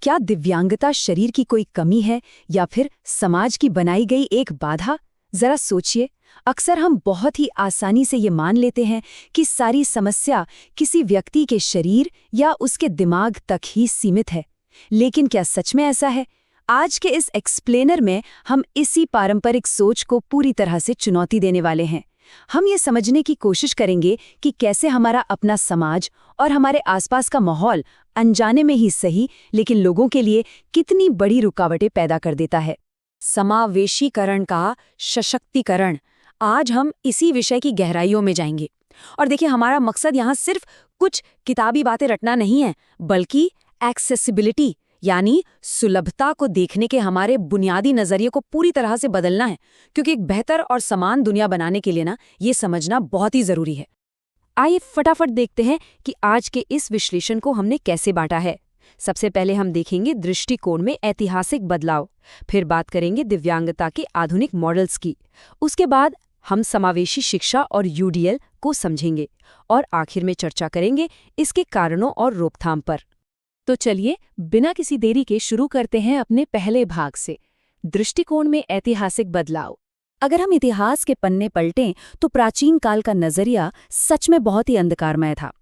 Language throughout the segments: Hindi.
क्या दिव्यांगता शरीर की कोई कमी है या फिर समाज की बनाई गई एक बाधा? जरा सोचिए, अक्सर हम बहुत ही आसानी से ये मान लेते हैं कि सारी समस्या किसी व्यक्ति के शरीर या उसके दिमाग तक ही सीमित है। लेकिन क्या सच में ऐसा है? आज के इस एक्सप्लेनर में हम इसी पारंपरिक सोच को पूरी तरह से चुनौती देने वाले हैं। हम ये समझने की कोशिश करेंगे कि कैसे हमारा अपना समाज और हमारे आसपास का माहौल अनजाने में ही सही लेकिन लोगों के लिए कितनी बड़ी रुकावटें पैदा कर देता है। समावेशीकरण का सशक्तिकरण, आज हम इसी विषय की गहराइयों में जाएंगे। और देखिए, हमारा मकसद यहाँ सिर्फ कुछ किताबी बातें रटना नहीं है, बल्कि एक्सेसिबिलिटी यानी सुलभता को देखने के हमारे बुनियादी नजरिए को पूरी तरह से बदलना है। क्योंकि एक बेहतर और समान दुनिया बनाने के लिए ये समझना बहुत ही जरूरी है। आइए फटाफट देखते हैं कि आज के इस विश्लेषण को हमने कैसे बांटा है। सबसे पहले हम देखेंगे दृष्टिकोण में ऐतिहासिक बदलाव, फिर बात करेंगे दिव्यांगता के आधुनिक मॉडल्स की, उसके बाद हम समावेशी शिक्षा और यूडीएल को समझेंगे और आखिर में चर्चा करेंगे इसके कारणों और रोकथाम पर। तो चलिए बिना किसी देरी के शुरू करते हैं अपने पहले भाग से, दृष्टिकोण में ऐतिहासिक बदलाव। अगर हम इतिहास के पन्ने पलटें तो प्राचीन काल का नजरिया सच में बहुत ही अंधकारमय था।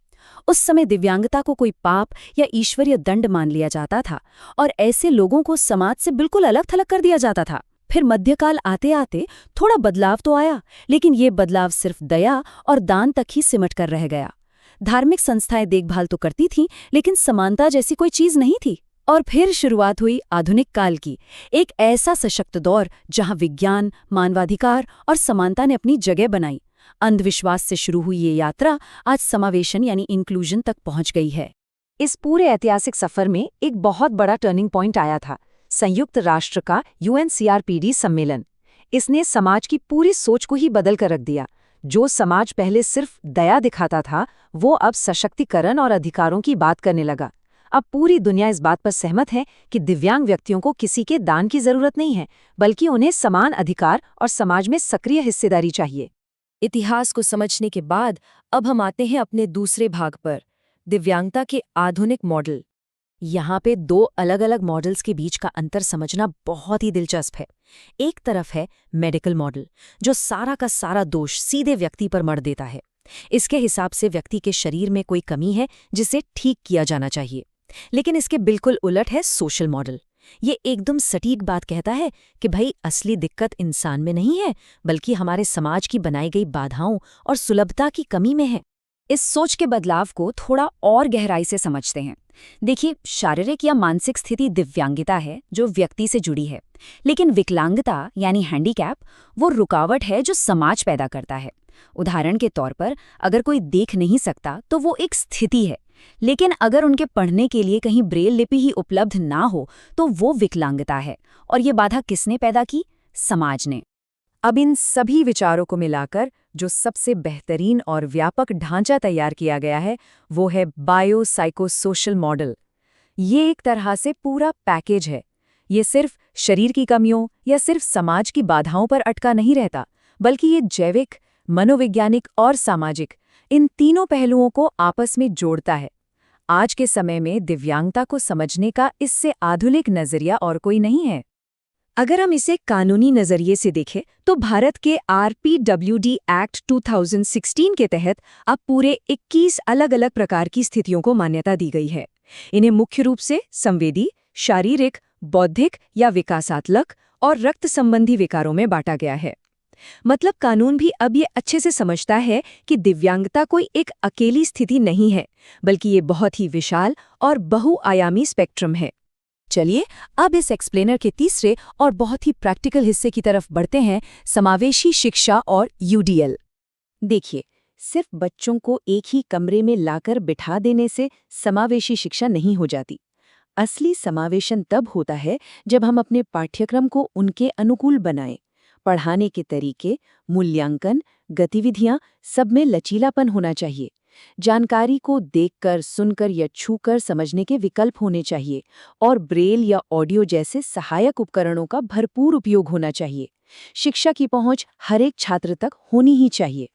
उस समय दिव्यांगता को कोई पाप या ईश्वरीय दंड मान लिया जाता था और ऐसे लोगों को समाज से बिल्कुल अलग थलग कर दिया जाता था। फिर मध्यकाल आते आते थोड़ा बदलाव तो आया, लेकिन ये बदलाव सिर्फ दया और दान तक ही सिमट कर रह गया। धार्मिक संस्थाएं देखभाल तो करती थीं, लेकिन समानता जैसी कोई चीज नहीं थी। और फिर शुरुआत हुई आधुनिक काल की, एक ऐसा सशक्त दौर जहां विज्ञान, मानवाधिकार और समानता ने अपनी जगह बनाई। अंधविश्वास से शुरू हुई ये यात्रा आज समावेशन यानी इंक्लूजन तक पहुंच गई है। इस पूरे ऐतिहासिक सफर में एक बहुत बड़ा टर्निंग पॉइंट आया था, संयुक्त राष्ट्र का UNCRPD सम्मेलन। इसने समाज की पूरी सोच को ही बदल कर रख दिया। जो समाज पहले सिर्फ दया दिखाता था, वो अब सशक्तिकरण और अधिकारों की बात करने लगा। अब पूरी दुनिया इस बात पर सहमत है कि दिव्यांग व्यक्तियों को किसी के दान की जरूरत नहीं है, बल्कि उन्हें समान अधिकार और समाज में सक्रिय हिस्सेदारी चाहिए। इतिहास को समझने के बाद अब हम आते हैं अपने दूसरे भाग पर, दिव्यांगता के आधुनिक मॉडल। यहाँ पे दो अलग अलग मॉडल्स के बीच का अंतर समझना बहुत ही दिलचस्प है। एक तरफ है मेडिकल मॉडल, जो सारा का सारा दोष सीधे व्यक्ति पर मढ़ देता है। इसके हिसाब से व्यक्ति के शरीर में कोई कमी है जिसे ठीक किया जाना चाहिए। लेकिन इसके बिल्कुल उलट है सोशल मॉडल। ये एकदम सटीक बात कहता है कि भाई असली दिक्कत इंसान में नहीं है, बल्कि हमारे समाज की बनाई गई बाधाओं और सुलभता की कमी में है। इस सोच के बदलाव को थोड़ा और गहराई से समझते हैं। देखिए, शारीरिक या मानसिक स्थिति दिव्यांगता है जो व्यक्ति से जुड़ी है, लेकिन विकलांगता यानी हैंडीकैप वो रुकावट है जो समाज पैदा करता है। उदाहरण के तौर पर, अगर कोई देख नहीं सकता तो वो एक स्थिति है, लेकिन अगर उनके पढ़ने के लिए कहीं ब्रेल लिपि ही उपलब्ध ना हो तो वो विकलांगता है। और ये बाधा किसने पैदा की? समाज ने। अब इन सभी विचारों को मिलाकर जो सबसे बेहतरीन और व्यापक ढांचा तैयार किया गया है वो है बायोसाइकोसोशल मॉडल। ये एक तरह से पूरा पैकेज है। ये सिर्फ शरीर की कमियों या सिर्फ समाज की बाधाओं पर अटका नहीं रहता, बल्कि ये जैविक, मनोवैज्ञानिक और सामाजिक, इन तीनों पहलुओं को आपस में जोड़ता है। आज के समय में दिव्यांगता को समझने का इससे आधुनिक नजरिया और कोई नहीं है। अगर हम इसे कानूनी नजरिए से देखें तो भारत के RPWD एक्ट 2016 के तहत अब पूरे 21 अलग अलग प्रकार की स्थितियों को मान्यता दी गई है। इन्हें मुख्य रूप से संवेदी, शारीरिक, बौद्धिक या विकासात्मक और रक्त संबंधी विकारों में बांटा गया है। मतलब कानून भी अब ये अच्छे से समझता है कि दिव्यांगता कोई एक अकेली स्थिति नहीं है, बल्कि ये बहुत ही विशाल और बहुआयामी स्पेक्ट्रम है। चलिए अब इस एक्सप्लेनर के तीसरे और बहुत ही प्रैक्टिकल हिस्से की तरफ बढ़ते हैं, समावेशी शिक्षा और UDL। देखिए, सिर्फ बच्चों को एक ही कमरे में लाकर बिठा देने से समावेशी शिक्षा नहीं हो जाती। असली समावेशन तब होता है जब हम अपने पाठ्यक्रम को उनके अनुकूल बनाएं। पढ़ाने के तरीके, मूल्यांकन, गतिविधियां सब में लचीलापन होना चाहिए। जानकारी को देखकर, सुनकर या छूकर समझने के विकल्प होने चाहिए और ब्रेल या ऑडियो जैसे सहायक उपकरणों का भरपूर उपयोग होना चाहिए। शिक्षा की पहुंच हर एक छात्र तक होनी ही चाहिए।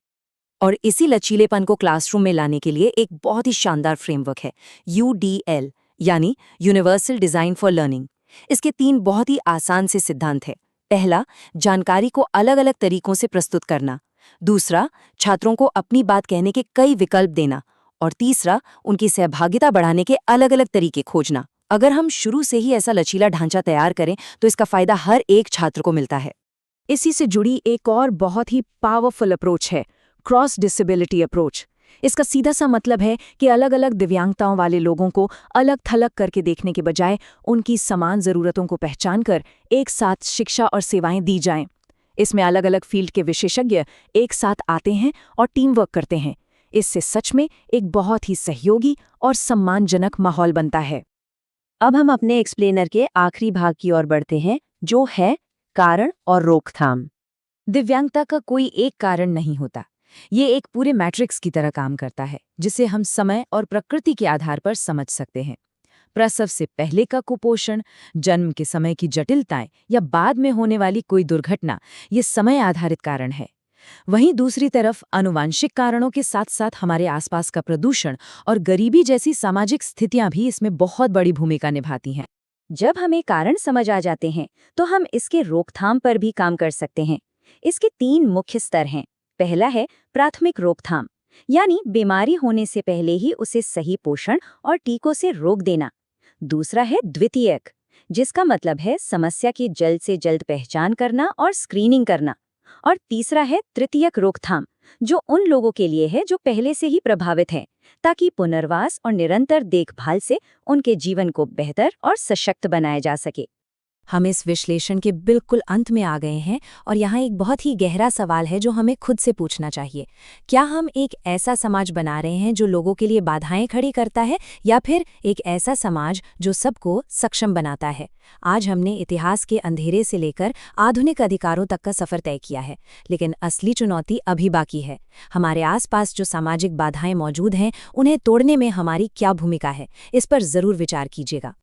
और इसी लचीलेपन को क्लासरूम में लाने के लिए एक बहुत ही शानदार फ्रेमवर्क है, UDL यानी यूनिवर्सल डिजाइन फॉर लर्निंग। इसके 3 बहुत ही आसान से सिद्धांत हैं। पहला, जानकारी को अलग अलग तरीकों से प्रस्तुत करना। दूसरा, छात्रों को अपनी बात कहने के कई विकल्प देना। और तीसरा, उनकी सहभागिता बढ़ाने के अलग अलग तरीके खोजना। अगर हम शुरू से ही ऐसा लचीला ढांचा तैयार करें तो इसका फायदा हर एक छात्र को मिलता है। इसी से जुड़ी एक और बहुत ही पावरफुल अप्रोच है क्रॉस डिसेबिलिटी अप्रोच। इसका सीधा सा मतलब है कि अलग अलग दिव्यांगताओं वाले लोगों को अलग थलग करके देखने के बजाय उनकी समान ज़रूरतों को पहचान कर एक साथ शिक्षा और सेवाएं दी जाएं। इसमें अलग अलग फील्ड के विशेषज्ञ एक साथ आते हैं और टीम वर्क करते हैं। इससे सच में एक बहुत ही सहयोगी और सम्मानजनक माहौल बनता है। अब हम अपने एक्सप्लेनर के आखिरी भाग की ओर बढ़ते हैं, जो है कारण और रोकथाम। दिव्यांगता का कोई एक कारण नहीं होता। ये एक पूरे मैट्रिक्स की तरह काम करता है, जिसे हम समय और प्रकृति के आधार पर समझ सकते हैं। प्रसव से पहले का कुपोषण, जन्म के समय की जटिलताएं या बाद में होने वाली कोई दुर्घटना, ये समय आधारित कारण है। वहीं दूसरी तरफ आनुवांशिक कारणों के साथ साथ हमारे आसपास का प्रदूषण और गरीबी जैसी सामाजिक स्थितियां भी इसमें बहुत बड़ी भूमिका निभाती हैं। जब हमें कारण समझ आ जाते हैं तो हम इसके रोकथाम पर भी काम कर सकते हैं। इसके 3 मुख्य स्तर हैं। पहला है प्राथमिक रोकथाम, यानी बीमारी होने से पहले ही उसे सही पोषण और टीकों से रोक देना। दूसरा है द्वितीयक, जिसका मतलब है समस्या की जल्द से जल्द पहचान करना और स्क्रीनिंग करना। और तीसरा है तृतीयक रोकथाम, जो उन लोगों के लिए है जो पहले से ही प्रभावित हैं, ताकि पुनर्वास और निरंतर देखभाल से उनके जीवन को बेहतर और सशक्त बनाया जा सके। हम इस विश्लेषण के बिल्कुल अंत में आ गए हैं और यहाँ एक बहुत ही गहरा सवाल है जो हमें खुद से पूछना चाहिए। क्या हम एक ऐसा समाज बना रहे हैं जो लोगों के लिए बाधाएं खड़ी करता है, या फिर एक ऐसा समाज जो सबको सक्षम बनाता है? आज हमने इतिहास के अंधेरे से लेकर आधुनिक अधिकारों तक का सफर तय किया है, लेकिन असली चुनौती अभी बाकी है। हमारे आसपास जो सामाजिक बाधाएं मौजूद हैं, उन्हें तोड़ने में हमारी क्या भूमिका है? इस पर जरूर विचार कीजिएगा।